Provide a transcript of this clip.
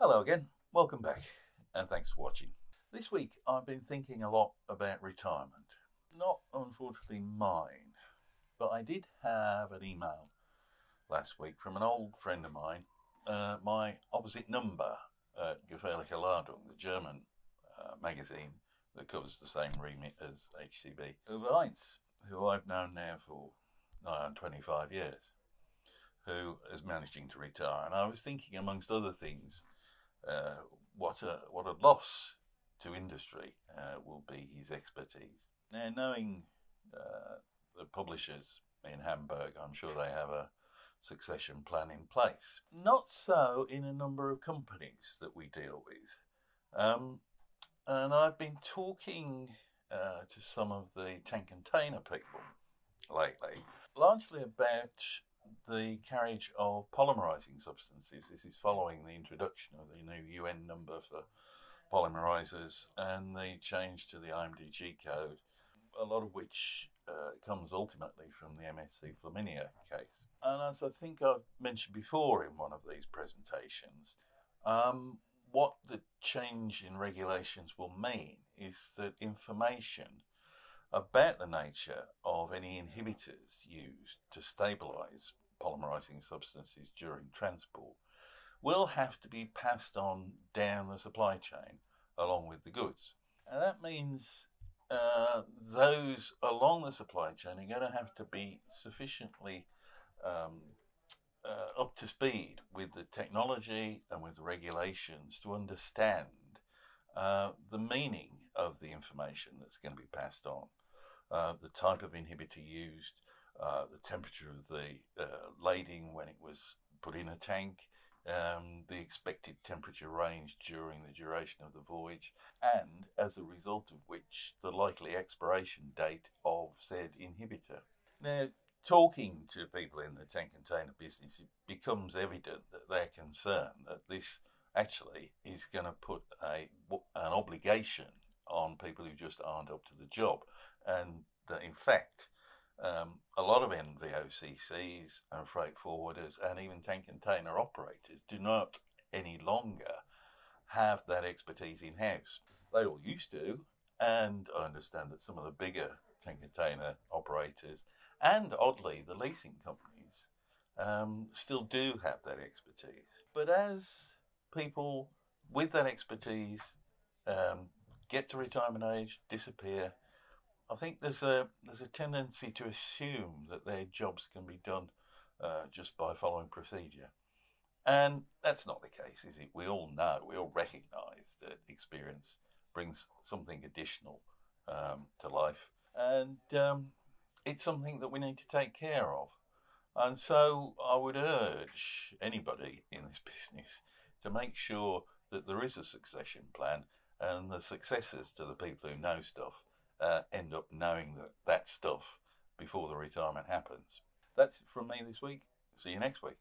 Hello again, welcome back, and thanks for watching. This week I've been thinking a lot about retirement. Not unfortunately mine, but I did have an email last week from an old friend of mine, my opposite number at Gefährliche Ladung, the German magazine that covers the same remit as HCB, Uwe Heinz, who I've known now for 25 years, who is managing to retire. And I was thinking, amongst other things, what a loss to industry will be his expertise. Now, knowing the publishers in Hamburg, I'm sure they have a succession plan in place. Not so in a number of companies that we deal with. And I've been talking to some of the tank container people lately, largely about the carriage of polymerizing substances. This is following the introduction of the new UN number for polymerizers and the change to the IMDG code, a lot of which comes ultimately from the MSC Flaminia case. And as I think I've mentioned before in one of these presentations, what the change in regulations will mean is that information about the nature of any inhibitors used to stabilize polymerizing substances during transport will have to be passed on down the supply chain along with the goods. And that means those along the supply chain are going to have to be sufficiently up to speed with the technology and with the regulations to understand the meaning of the information that's going to be passed on, the type of inhibitor used, the temperature of the lading when it was put in a tank, the expected temperature range during the duration of the voyage, and as a result of which, the likely expiration date of said inhibitor. Now, talking to people in the tank container business, it becomes evident that they're concerned that this actually is going to put an obligation on people who just aren't up to the job, and that in fact a lot of NVOCCs and freight forwarders and even tank container operators do not any longer have that expertise in-house. They all used to, and I understand that some of the bigger tank container operators and, oddly, the leasing companies still do have that expertise. But as people with that expertise get to retirement age, disappear, I think there's a tendency to assume that their jobs can be done just by following procedure. And that's not the case, is it? We all know, we all recognise that experience brings something additional to life. And it's something that we need to take care of. And so I would urge anybody in this business to make sure that there is a succession plan and the successors to the people who know stuff end up knowing that stuff before the retirement happens. That's it from me this week. See you next week.